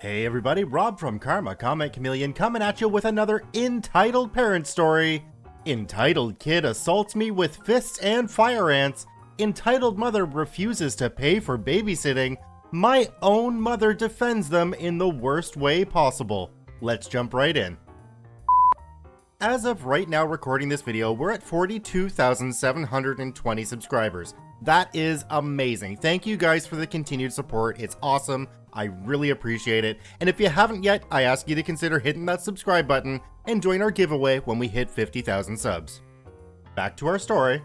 Hey everybody, Rob from Karma Comment Chameleon coming at you with another entitled parent story. Entitled kid assaults me with fists and fire ants. Entitled mother refuses to pay for babysitting. My own mother defends them in the worst way possible. Let's jump right in. As of right now recording this video, we're at 42,720 subscribers. That is amazing. Thank you guys for the continued support. It's awesome. I really appreciate it. And if you haven't yet, I ask you to consider hitting that subscribe button and join our giveaway when we hit 50,000 subs. Back to our story.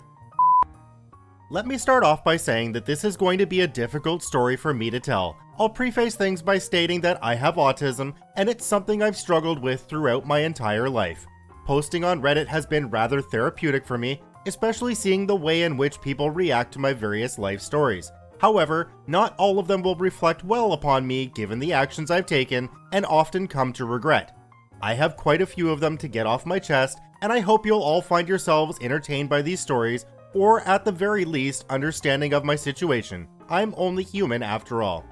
Let me start off by saying that this is going to be a difficult story for me to tell. I'll preface things by stating that I have autism, and it's something I've struggled with throughout my entire life. Posting on Reddit has been rather therapeutic for me, especially seeing the way in which people react to my various life stories. However, not all of them will reflect well upon me given the actions I've taken and often come to regret. I have quite a few of them to get off my chest, and I hope you'll all find yourselves entertained by these stories, or at the very least, understanding of my situation. I'm only human after all.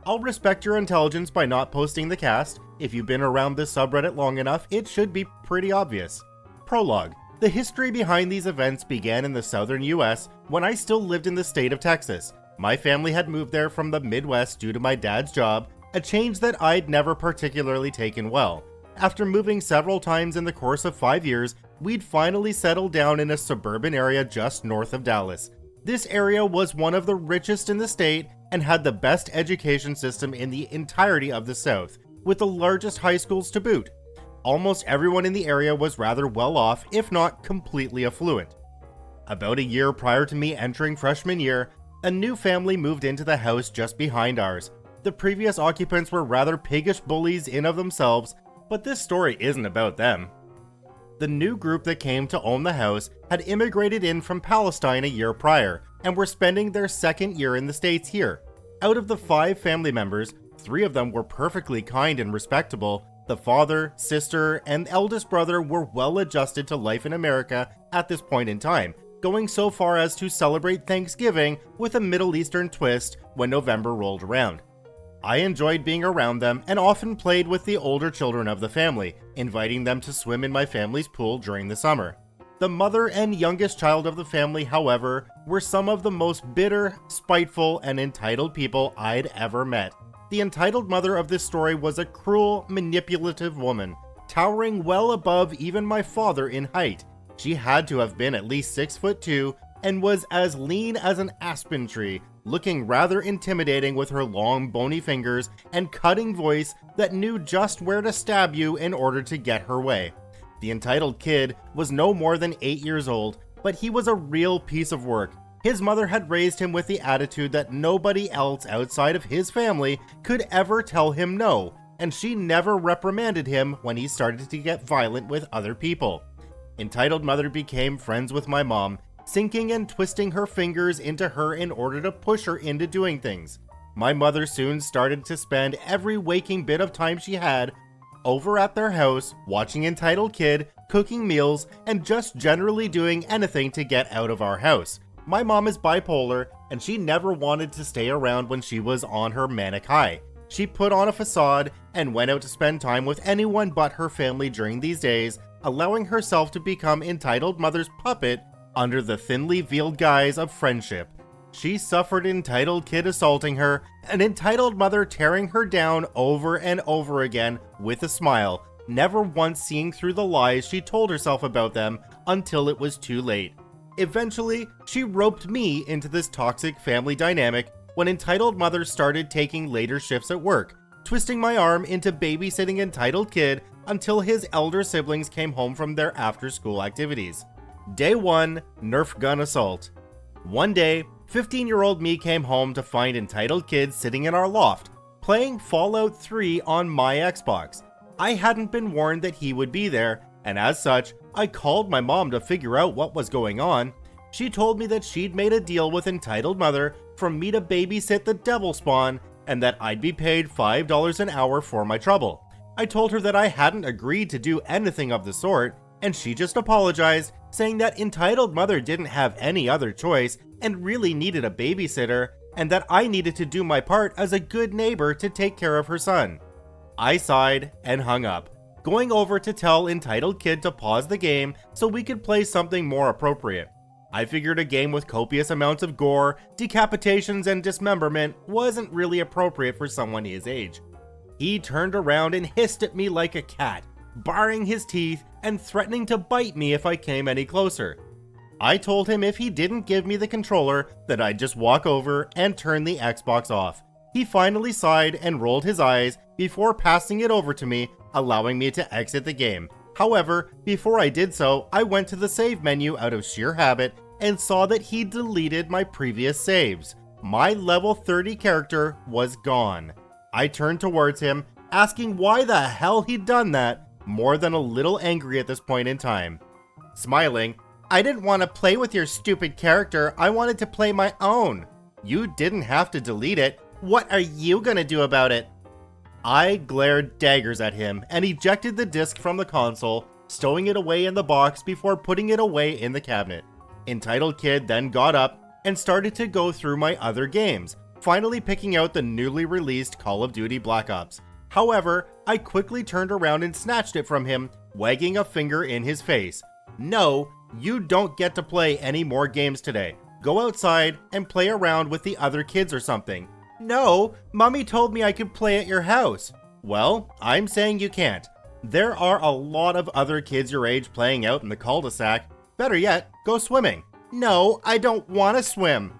I'll respect your intelligence by not posting the cast. If you've been around this subreddit long enough, it should be pretty obvious. Prologue. The history behind these events began in the southern US when I still lived in the state of Texas. My family had moved there from the Midwest due to my dad's job, a change that I'd never particularly taken well. After moving several times in the course of 5 years, we'd finally settled down in a suburban area just north of Dallas. This area was one of the richest in the state and had the best education system in the entirety of the South, with the largest high schools to boot. Almost everyone in the area was rather well off, if not completely affluent. About a year prior to me entering freshman year, a new family moved into the house just behind ours. The previous occupants were rather piggish bullies in of themselves, but this story isn't about them. The new group that came to own the house had immigrated in from Palestine a year prior, and were spending their second year in the States here. Out of the 5 family members, 3 of them were perfectly kind and respectable. The father, sister, and eldest brother were well adjusted to life in America at this point in time, going so far as to celebrate Thanksgiving with a Middle Eastern twist when November rolled around. I enjoyed being around them and often played with the older children of the family, inviting them to swim in my family's pool during the summer. The mother and youngest child of the family, however, were some of the most bitter, spiteful, and entitled people I'd ever met. The entitled mother of this story was a cruel, manipulative woman, towering well above even my father in height. She had to have been at least 6'2" and was as lean as an aspen tree, looking rather intimidating with her long bony fingers and cutting voice that knew just where to stab you in order to get her way. The entitled kid was no more than 8 years old, but he was a real piece of work. His mother had raised him with the attitude that nobody else outside of his family could ever tell him no, and she never reprimanded him when he started to get violent with other people. Entitled mother became friends with my mom, sinking and twisting her fingers into her in order to push her into doing things. My mother soon started to spend every waking bit of time she had over at their house, watching entitled kid, cooking meals, and just generally doing anything to get out of our house. My mom is bipolar, and she never wanted to stay around when she was on her manic high. She put on a facade and went out to spend time with anyone but her family during these days, allowing herself to become entitled mother's puppet under the thinly veiled guise of friendship. She suffered entitled kid assaulting her, an entitled mother tearing her down over and over again with a smile, never once seeing through the lies she told herself about them until it was too late. Eventually, she roped me into this toxic family dynamic when entitled mother started taking later shifts at work, twisting my arm into babysitting entitled kid until his elder siblings came home from their after-school activities. Day 1, Nerf gun assault. One day, 15-year-old me came home to find entitled kid sitting in our loft, playing Fallout 3 on my Xbox. I hadn't been warned that he would be there, and as such, I called my mom to figure out what was going on. She told me that she'd made a deal with entitled mother for me to babysit the devil spawn, and that I'd be paid $5 an hour for my trouble. I told her that I hadn't agreed to do anything of the sort, and she just apologized, saying that entitled mother didn't have any other choice and really needed a babysitter, and that I needed to do my part as a good neighbor to take care of her son. I sighed and hung up, going over to tell Entitled Kid to pause the game so we could play something more appropriate. I figured a game with copious amounts of gore, decapitations, and dismemberment wasn't really appropriate for someone his age. He turned around and hissed at me like a cat, baring his teeth and threatening to bite me if I came any closer. I told him if he didn't give me the controller, that I'd just walk over and turn the Xbox off. He finally sighed and rolled his eyes before passing it over to me, allowing me to exit the game. However, before I did so, I went to the save menu out of sheer habit and saw that he deleted my previous saves. My level 30 character was gone. I turned towards him, asking why the hell he'd done that, more than a little angry at this point in time. Smiling, "I didn't want to play with your stupid character, I wanted to play my own. You didn't have to delete it. What are you gonna do about it?" I glared daggers at him and ejected the disc from the console, stowing it away in the box before putting it away in the cabinet. Entitled Kid then got up and started to go through my other games, finally picking out the newly released Call of Duty Black Ops. However, I quickly turned around and snatched it from him, wagging a finger in his face. "No, you don't get to play any more games today. Go outside and play around with the other kids or something." "No, Mommy told me I could play at your house." "Well, I'm saying you can't. There are a lot of other kids your age playing out in the cul-de-sac. Better yet, go swimming." "No, I don't want to swim."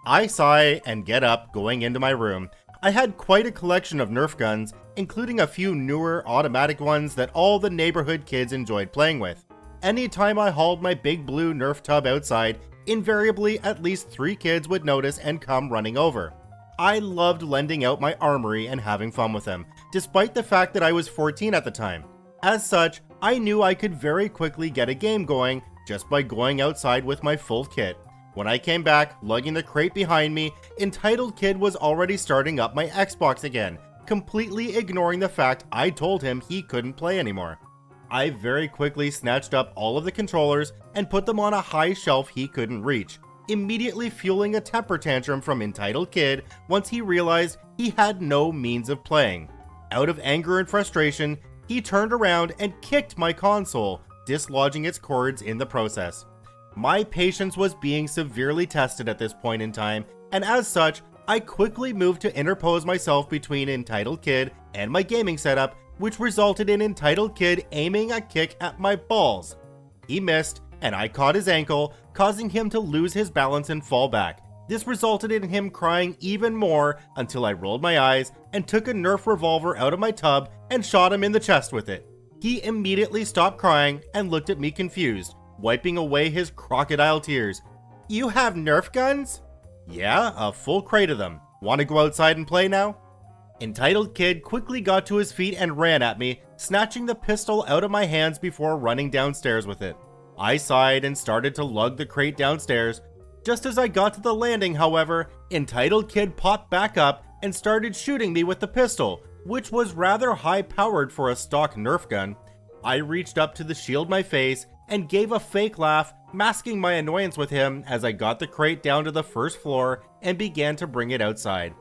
I sigh and get up, going into my room. I had quite a collection of Nerf guns, including a few newer automatic ones that all the neighborhood kids enjoyed playing with. Anytime I hauled my big blue Nerf tub outside, invariably at least 3 kids would notice and come running over. I loved lending out my armory and having fun with them, despite the fact that I was 14 at the time. As such, I knew I could very quickly get a game going just by going outside with my full kit. When I came back, lugging the crate behind me, Entitled Kid was already starting up my Xbox again, completely ignoring the fact I told him he couldn't play anymore. I very quickly snatched up all of the controllers and put them on a high shelf he couldn't reach, immediately fueling a temper tantrum from Entitled Kid once he realized he had no means of playing. Out of anger and frustration, he turned around and kicked my console, dislodging its cords in the process. My patience was being severely tested at this point in time, and as such, I quickly moved to interpose myself between Entitled Kid and my gaming setup, which resulted in Entitled Kid aiming a kick at my balls. He missed, and I caught his ankle, causing him to lose his balance and fall back. This resulted in him crying even more until I rolled my eyes and took a Nerf revolver out of my tub and shot him in the chest with it. He immediately stopped crying and looked at me confused, wiping away his crocodile tears. "You have Nerf guns?" "Yeah, a full crate of them. Want to go outside and play now?" Entitled Kid quickly got to his feet and ran at me, snatching the pistol out of my hands before running downstairs with it. I sighed and started to lug the crate downstairs. Just as I got to the landing, however, Entitled Kid popped back up and started shooting me with the pistol, which was rather high-powered for a stock Nerf gun. I reached up to shield my face and gave a fake laugh, masking my annoyance with him as I got the crate down to the first floor and began to bring it outside.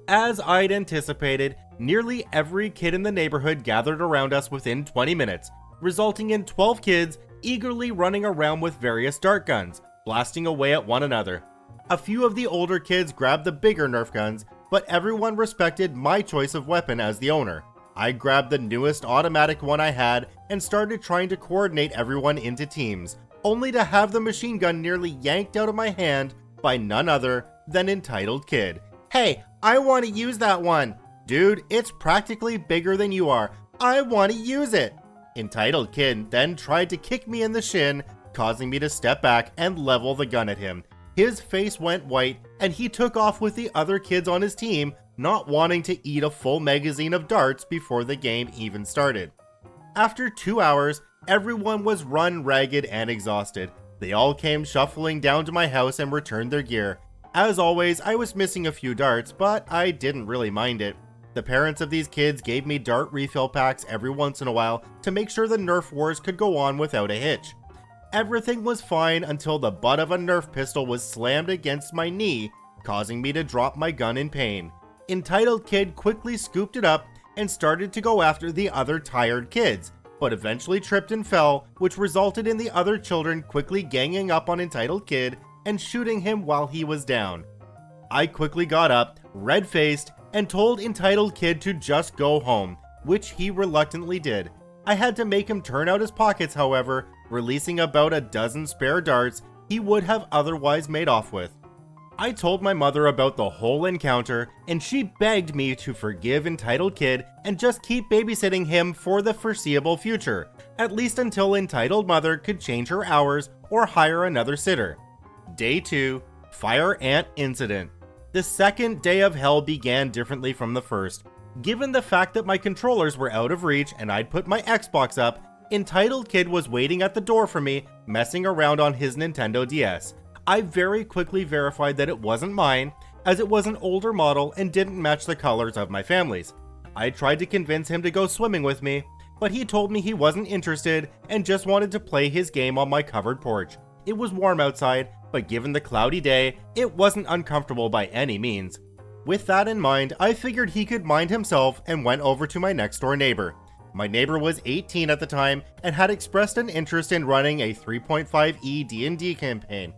As I'd anticipated, nearly every kid in the neighborhood gathered around us within 20 minutes, resulting in 12 kids eagerly running around with various dart guns, blasting away at one another. A few of the older kids grabbed the bigger Nerf guns, but everyone respected my choice of weapon as the owner. I grabbed the newest automatic one I had and started trying to coordinate everyone into teams, only to have the machine gun nearly yanked out of my hand by none other than Entitled Kid. "Hey, I want to use that one." "Dude, it's practically bigger than you are. I want to use it." Entitled Kid then tried to kick me in the shin, causing me to step back and level the gun at him. His face went white, and he took off with the other kids on his team, not wanting to eat a full magazine of darts before the game even started. After 2 hours, everyone was run ragged and exhausted. They all came shuffling down to my house and returned their gear. As always, I was missing a few darts, but I didn't really mind it. The parents of these kids gave me dart refill packs every once in a while to make sure the Nerf wars could go on without a hitch. Everything was fine until the butt of a Nerf pistol was slammed against my knee, causing me to drop my gun in pain. Entitled Kid quickly scooped it up and started to go after the other tired kids, but eventually tripped and fell, which resulted in the other children quickly ganging up on Entitled Kid and shooting him while he was down. I quickly got up, red-faced, and told Entitled Kid to just go home, which he reluctantly did. I had to make him turn out his pockets, however, releasing about a dozen spare darts he would have otherwise made off with. I told my mother about the whole encounter, and she begged me to forgive Entitled Kid and just keep babysitting him for the foreseeable future, at least until Entitled Mother could change her hours or hire another sitter. Day 2, Fire Ant Incident. The second day of hell began differently from the first. Given the fact that my controllers were out of reach and I'd put my Xbox up, Entitled Kid was waiting at the door for me, messing around on his Nintendo DS. I very quickly verified that it wasn't mine, as it was an older model and didn't match the colors of my family's. I tried to convince him to go swimming with me, but he told me he wasn't interested and just wanted to play his game on my covered porch. It was warm outside, but given the cloudy day, it wasn't uncomfortable by any means. With that in mind, I figured he could mind himself and went over to my next door neighbor. My neighbor was 18 at the time and had expressed an interest in running a 3.5e D&D campaign.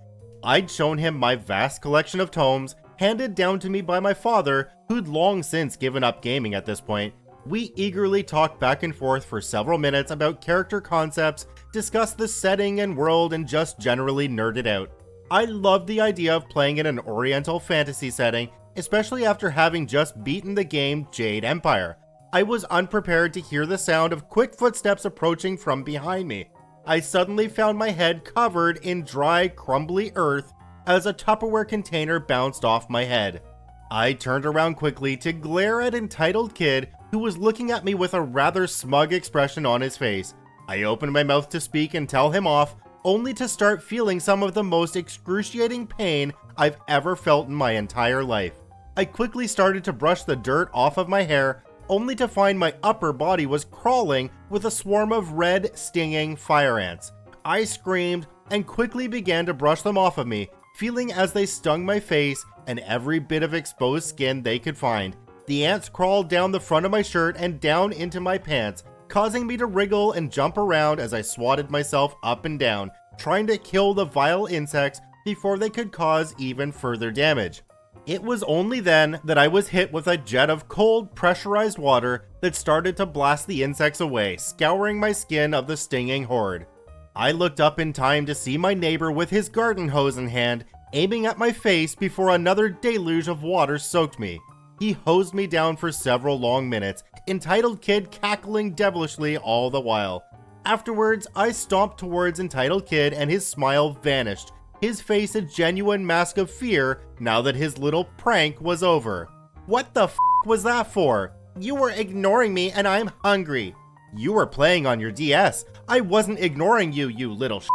I'd shown him my vast collection of tomes, handed down to me by my father, who'd long since given up gaming at this point. We eagerly talked back and forth for several minutes about character concepts, discussed the setting and world, and just generally nerded out. I loved the idea of playing in an Oriental fantasy setting, especially after having just beaten the game Jade Empire. I was unprepared to hear the sound of quick footsteps approaching from behind me. I suddenly found my head covered in dry, crumbly earth as a Tupperware container bounced off my head. I turned around quickly to glare at Entitled Kid, who was looking at me with a rather smug expression on his face. I opened my mouth to speak and tell him off, only to start feeling some of the most excruciating pain I've ever felt in my entire life. I quickly started to brush the dirt off of my hair, only to find my upper body was crawling with a swarm of red, stinging fire ants. I screamed and quickly began to brush them off of me, feeling as they stung my face and every bit of exposed skin they could find. The ants crawled down the front of my shirt and down into my pants, causing me to wriggle and jump around as I swatted myself up and down, trying to kill the vile insects before they could cause even further damage. It was only then that I was hit with a jet of cold, pressurized water that started to blast the insects away, scouring my skin of the stinging horde. I looked up in time to see my neighbor with his garden hose in hand, aiming at my face before another deluge of water soaked me. He hosed me down for several long minutes, Entitled Kid cackling devilishly all the while. Afterwards, I stomped towards Entitled Kid and his smile vanished, his face a genuine mask of fear now that his little prank was over. What the f*** was that for? You were ignoring me and I'm hungry. You were playing on your DS. I wasn't ignoring you, you little sh**.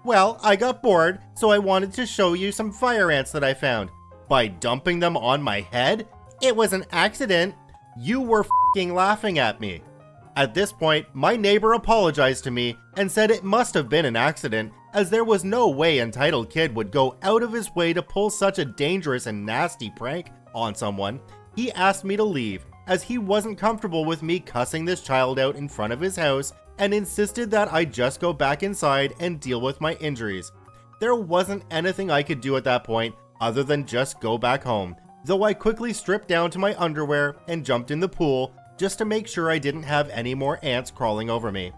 Well, I got bored, so I wanted to show you some fire ants that I found. By dumping them on my head? It was an accident. You were f***ing laughing at me. At this point, my neighbor apologized to me and said it must have been an accident, as there was no way Entitled Kid would go out of his way to pull such a dangerous and nasty prank on someone. He asked me to leave, as he wasn't comfortable with me cussing this child out in front of his house, and insisted that I just go back inside and deal with my injuries. There wasn't anything I could do at that point other than just go back home, though I quickly stripped down to my underwear and jumped in the pool just to make sure I didn't have any more ants crawling over me.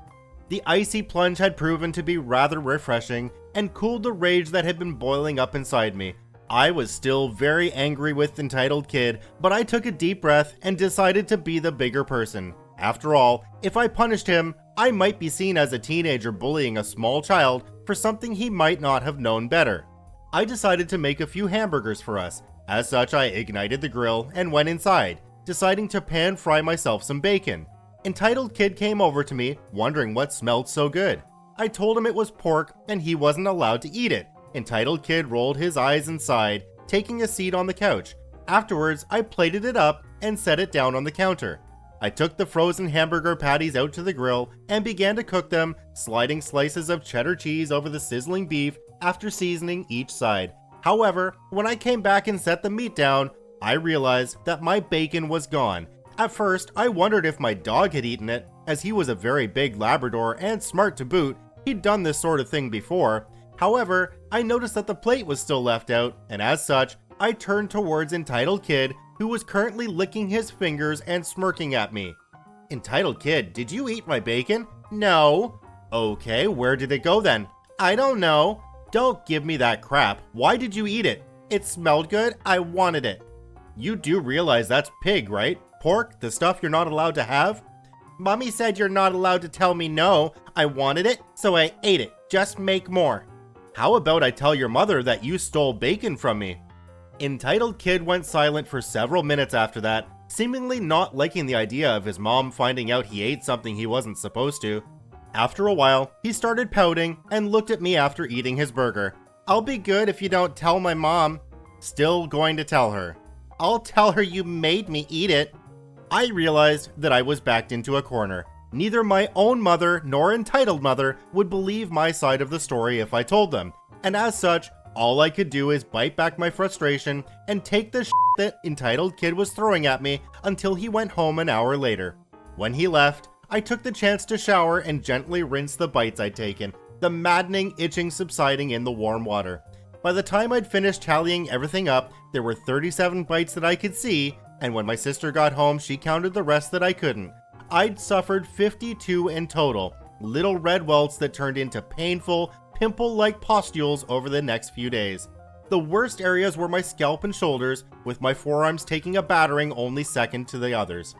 The icy plunge had proven to be rather refreshing and cooled the rage that had been boiling up inside me. I was still very angry with Entitled Kid, but I took a deep breath and decided to be the bigger person. After all, if I punished him, I might be seen as a teenager bullying a small child for something he might not have known better. I decided to make a few hamburgers for us. As such, I ignited the grill and went inside, deciding to pan fry myself some bacon. Entitled Kid came over to me, wondering what smelled so good. I told him it was pork and he wasn't allowed to eat it. Entitled Kid rolled his eyes and sighed, taking a seat on the couch. Afterwards, I plated it up and set it down on the counter. I took the frozen hamburger patties out to the grill and began to cook them, sliding slices of cheddar cheese over the sizzling beef after seasoning each side. However, when I came back and set the meat down, I realized that my bacon was gone. At first, I wondered if my dog had eaten it, as he was a very big Labrador and smart to boot. He'd done this sort of thing before. However, I noticed that the plate was still left out, and as such, I turned towards Entitled Kid, who was currently licking his fingers and smirking at me. Entitled Kid, did you eat my bacon? No. Okay, where did it go then? I don't know. Don't give me that crap. Why did you eat it? It smelled good. I wanted it. You do realize that's pig, right? Pork, the stuff you're not allowed to have? Mommy said you're not allowed to tell me no. I wanted it, so I ate it. Just make more. How about I tell your mother that you stole bacon from me? Entitled Kid went silent for several minutes after that, seemingly not liking the idea of his mom finding out he ate something he wasn't supposed to. After a while, he started pouting and looked at me after eating his burger. I'll be good if you don't tell my mom. Still going to tell her. I'll tell her you made me eat it. I realized that I was backed into a corner. Neither my own mother nor Entitled Mother would believe my side of the story if I told them, and as such, all I could do is bite back my frustration and take the shit that Entitled Kid was throwing at me until he went home an hour later. When he left, I took the chance to shower and gently rinse the bites I'd taken, the maddening itching subsiding in the warm water. By the time I'd finished tallying everything up, there were 37 bites that I could see, and when my sister got home, she counted the rest that I couldn't. I'd suffered 52 in total, little red welts that turned into painful, pimple-like pustules over the next few days. The worst areas were my scalp and shoulders, with my forearms taking a battering only second to the others.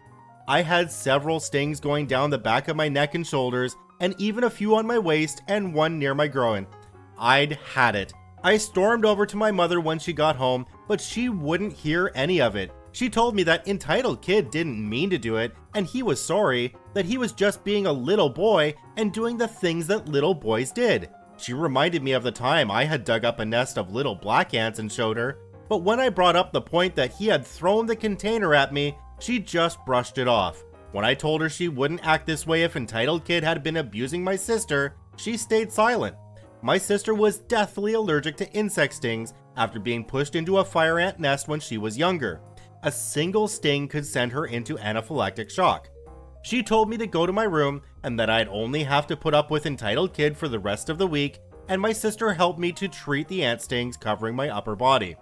I had several stings going down the back of my neck and shoulders, and even a few on my waist and one near my groin. I'd had it. I stormed over to my mother when she got home, but she wouldn't hear any of it. She told me that Entitled Kid didn't mean to do it, and he was sorry, that he was just being a little boy and doing the things that little boys did. She reminded me of the time I had dug up a nest of little black ants and showed her, but when I brought up the point that he had thrown the container at me, she just brushed it off. When I told her she wouldn't act this way if Entitled Kid had been abusing my sister, she stayed silent. My sister was deathly allergic to insect stings after being pushed into a fire ant nest when she was younger. A single sting could send her into anaphylactic shock. She told me to go to my room and that I'd only have to put up with Entitled Kid for the rest of the week, and my sister helped me to treat the ant stings covering my upper body.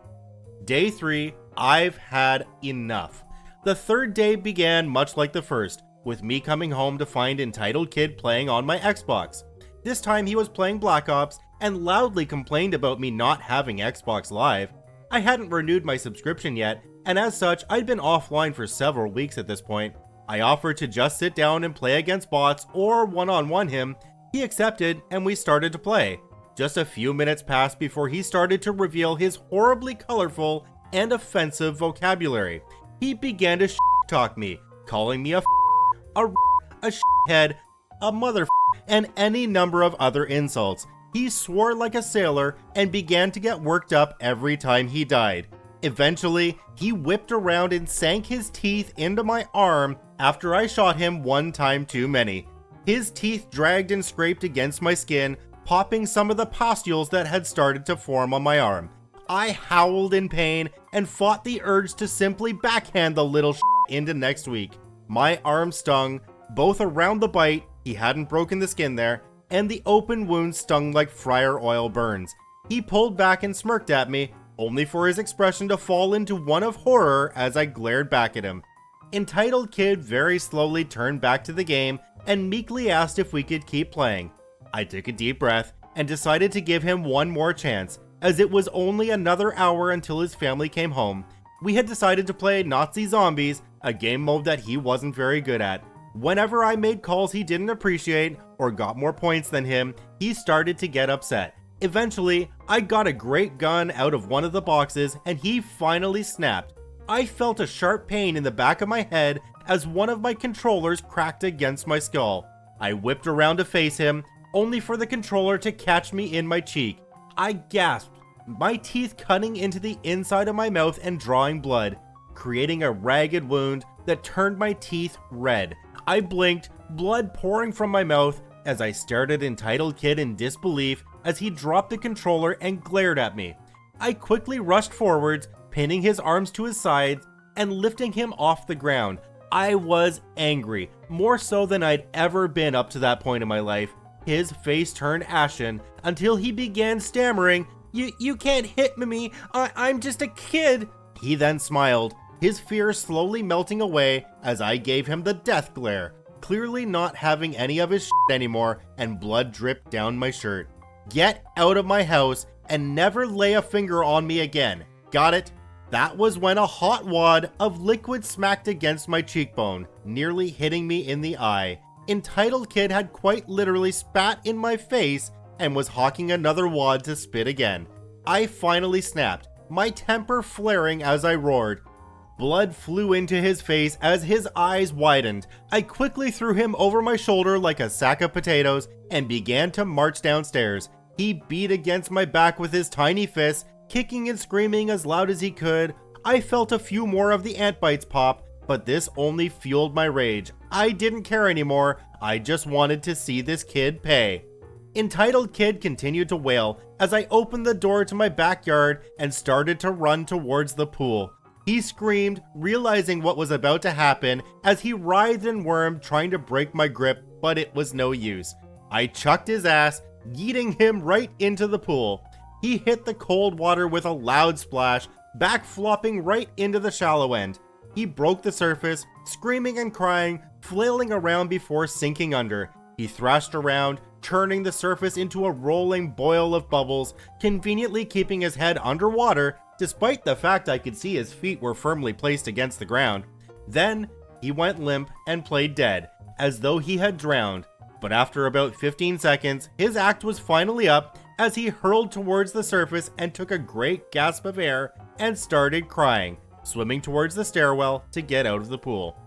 Day 3, I've had enough. The third day began much like the first, with me coming home to find Entitled Kid playing on my Xbox. This time he was playing Black Ops and loudly complained about me not having Xbox Live. I hadn't renewed my subscription yet, and as such, I'd been offline for several weeks at this point. I offered to just sit down and play against bots or one-on-one him. He accepted, and we started to play. Just a few minutes passed before he started to reveal his horribly colorful and offensive vocabulary. He began to talk me, calling me a shithead, a mother, and any number of other insults. He swore like a sailor and began to get worked up every time he died. Eventually, he whipped around and sank his teeth into my arm after I shot him one time too many. His teeth dragged and scraped against my skin, popping some of the pustules that had started to form on my arm. I howled in pain and fought the urge to simply backhand the little into next week. My arm stung, both around the bite, he hadn't broken the skin there, and the open wound stung like fryer oil burns. He pulled back and smirked at me, only for his expression to fall into one of horror as I glared back at him. Entitled Kid very slowly turned back to the game and meekly asked if we could keep playing. I took a deep breath and decided to give him one more chance, as it was only another hour until his family came home. We had decided to play Nazi Zombies, a game mode that he wasn't very good at. Whenever I made calls he didn't appreciate or got more points than him, he started to get upset. Eventually, I got a great gun out of one of the boxes and he finally snapped. I felt a sharp pain in the back of my head as one of my controllers cracked against my skull. I whipped around to face him, only for the controller to catch me in my cheek. I gasped, my teeth cutting into the inside of my mouth and drawing blood, creating a ragged wound that turned my teeth red. I blinked, blood pouring from my mouth, as I stared at Entitled Kid in disbelief as he dropped the controller and glared at me. I quickly rushed forwards, pinning his arms to his sides and lifting him off the ground. I was angry, more so than I'd ever been up to that point in my life. His face turned ashen until he began stammering, You can't hit me, I'm just a kid. He then smiled, his fear slowly melting away as I gave him the death glare, clearly not having any of his shit anymore, and blood dripped down my shirt. Get out of my house and never lay a finger on me again. Got it? That was when a hot wad of liquid smacked against my cheekbone, nearly hitting me in the eye. Entitled Kid had quite literally spat in my face and was hawking another wad to spit again. I finally snapped, my temper flaring as I roared. Blood flew into his face as his eyes widened. I quickly threw him over my shoulder like a sack of potatoes and began to march downstairs. He beat against my back with his tiny fists, kicking and screaming as loud as he could. I felt a few more of the ant bites pop, but this only fueled my rage. I didn't care anymore, I just wanted to see this kid pay. Entitled Kid continued to wail as I opened the door to my backyard and started to run towards the pool. He screamed, realizing what was about to happen as he writhed and wormed trying to break my grip, but it was no use. I chucked his ass, yeeting him right into the pool. He hit the cold water with a loud splash, back flopping right into the shallow end. He broke the surface, screaming and crying, flailing around before sinking under. He thrashed around, turning the surface into a rolling boil of bubbles, conveniently keeping his head underwater, despite the fact I could see his feet were firmly placed against the ground. Then, he went limp and played dead, as though he had drowned. But after about 15 seconds, his act was finally up as he hurled towards the surface and took a great gasp of air and started crying, swimming towards the stairwell to get out of the pool.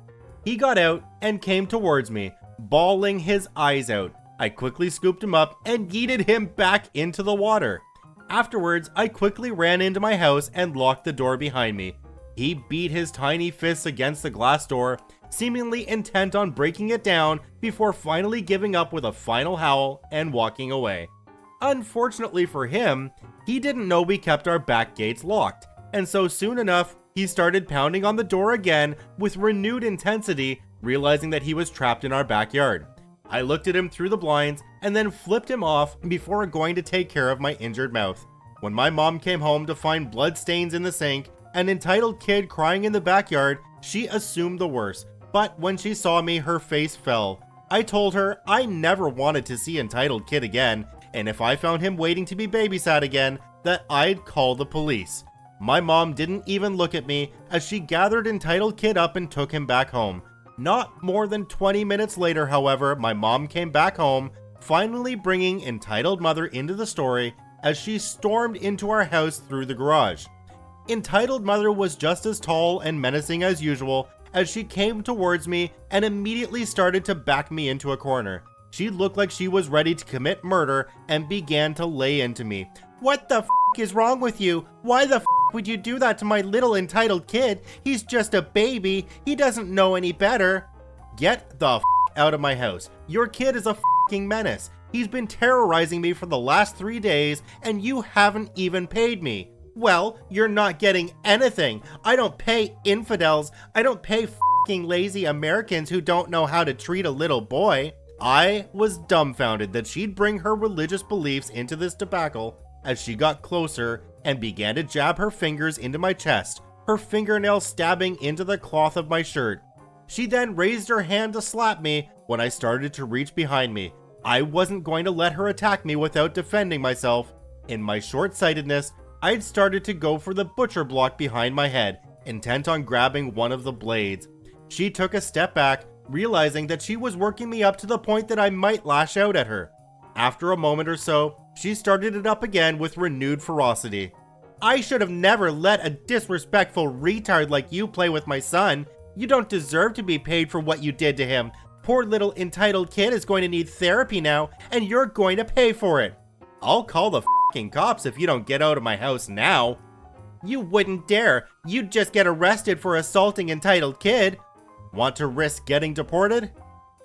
He got out and came towards me, bawling his eyes out. I quickly scooped him up and yeeted him back into the water. Afterwards, I quickly ran into my house and locked the door behind me. He beat his tiny fists against the glass door, seemingly intent on breaking it down before finally giving up with a final howl and walking away. Unfortunately for him, he didn't know we kept our back gates locked, and so soon enough, he started pounding on the door again with renewed intensity, realizing that he was trapped in our backyard. I looked at him through the blinds and then flipped him off before going to take care of my injured mouth. When my mom came home to find blood stains in the sink, an Entitled Kid crying in the backyard, she assumed the worst, but when she saw me, her face fell. I told her I never wanted to see Entitled Kid again, and if I found him waiting to be babysat again, that I'd call the police. My mom didn't even look at me as she gathered Entitled Kid up and took him back home. Not more than 20 minutes later, however, my mom came back home, finally bringing Entitled Mother into the story as she stormed into our house through the garage. Entitled Mother was just as tall and menacing as usual as she came towards me and immediately started to back me into a corner. She looked like she was ready to commit murder and began to lay into me. What the f*** is wrong with you? Why the f*** would you do that to my little Entitled Kid? He's just a baby. He doesn't know any better. Get the f*** out of my house. Your kid is a f***ing menace. He's been terrorizing me for the last 3 days and you haven't even paid me. Well, you're not getting anything. I don't pay infidels. I don't pay f***ing lazy Americans who don't know how to treat a little boy. I was dumbfounded that she'd bring her religious beliefs into this debacle as she got closer and began to jab her fingers into my chest, her fingernails stabbing into the cloth of my shirt. She then raised her hand to slap me when I started to reach behind me. I wasn't going to let her attack me without defending myself. In my short-sightedness, I'd started to go for the butcher block behind my head, intent on grabbing one of the blades. She took a step back, realizing that she was working me up to the point that I might lash out at her. After a moment or so, she started it up again with renewed ferocity. I should have never let a disrespectful retard like you play with my son. You don't deserve to be paid for what you did to him. Poor little Entitled Kid is going to need therapy now, and you're going to pay for it. I'll call the f***ing cops if you don't get out of my house now. You wouldn't dare. You'd just get arrested for assaulting Entitled Kid. Want to risk getting deported?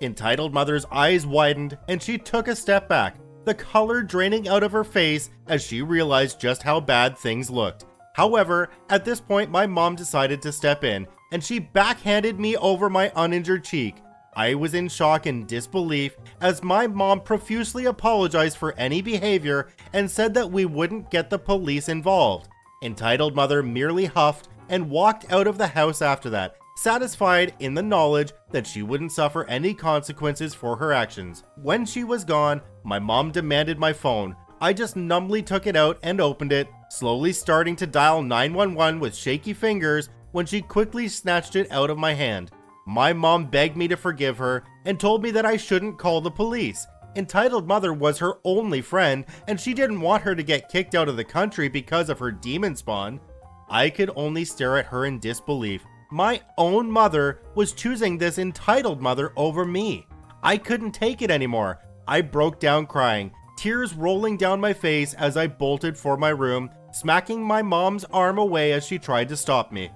Entitled Mother's eyes widened and she took a step back, the color draining out of her face as she realized just how bad things looked. However, at this point my mom decided to step in, and she backhanded me over my uninjured cheek. I was in shock and disbelief as my mom profusely apologized for any behavior and said that we wouldn't get the police involved. Entitled Mother merely huffed and walked out of the house after that, satisfied in the knowledge that she wouldn't suffer any consequences for her actions. When she was gone, my mom demanded my phone. I just numbly took it out and opened it, slowly starting to dial 911 with shaky fingers when she quickly snatched it out of my hand. My mom begged me to forgive her and told me that I shouldn't call the police. Entitled Mother was her only friend, and she didn't want her to get kicked out of the country because of her demon spawn. I could only stare at her in disbelief. My own mother was choosing this entitled mother over me. I couldn't take it anymore. I broke down crying, tears rolling down my face as I bolted for my room, smacking my mom's arm away as she tried to stop me.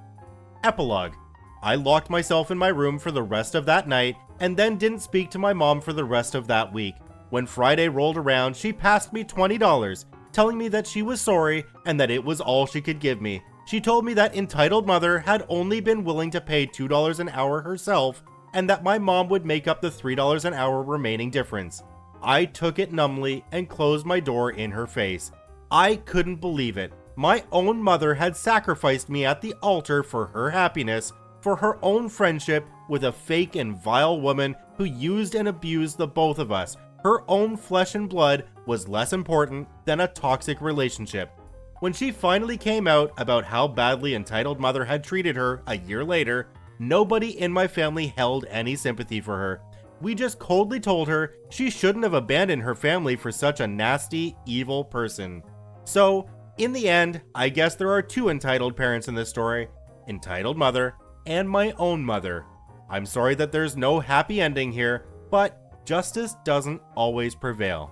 Epilogue. I locked myself in my room for the rest of that night and then didn't speak to my mom for the rest of that week. When Friday rolled around, she passed me $20, telling me that she was sorry and that it was all she could give me. She told me that Entitled Mother had only been willing to pay $2 an hour herself and that my mom would make up the $3 an hour remaining difference. I took it numbly and closed my door in her face. I couldn't believe it. My own mother had sacrificed me at the altar for her happiness, for her own friendship with a fake and vile woman who used and abused the both of us. Her own flesh and blood was less important than a toxic relationship. When she finally came out about how badly Entitled Mother had treated her a year later, nobody in my family held any sympathy for her. We just coldly told her she shouldn't have abandoned her family for such a nasty, evil person. So, in the end, I guess there are two entitled parents in this story: Entitled Mother and my own mother. I'm sorry that there's no happy ending here, but justice doesn't always prevail.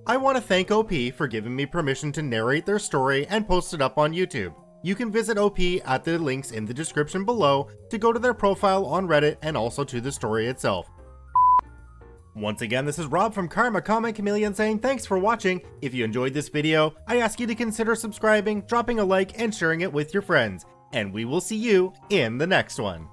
I want to thank OP for giving me permission to narrate their story and post it up on YouTube. You can visit OP at the links in the description below to go to their profile on Reddit and also to the story itself. Once again, this is Rob from Karma Comic Chameleon saying thanks for watching. If you enjoyed this video, I ask you to consider subscribing, dropping a like, and sharing it with your friends. And we will see you in the next one.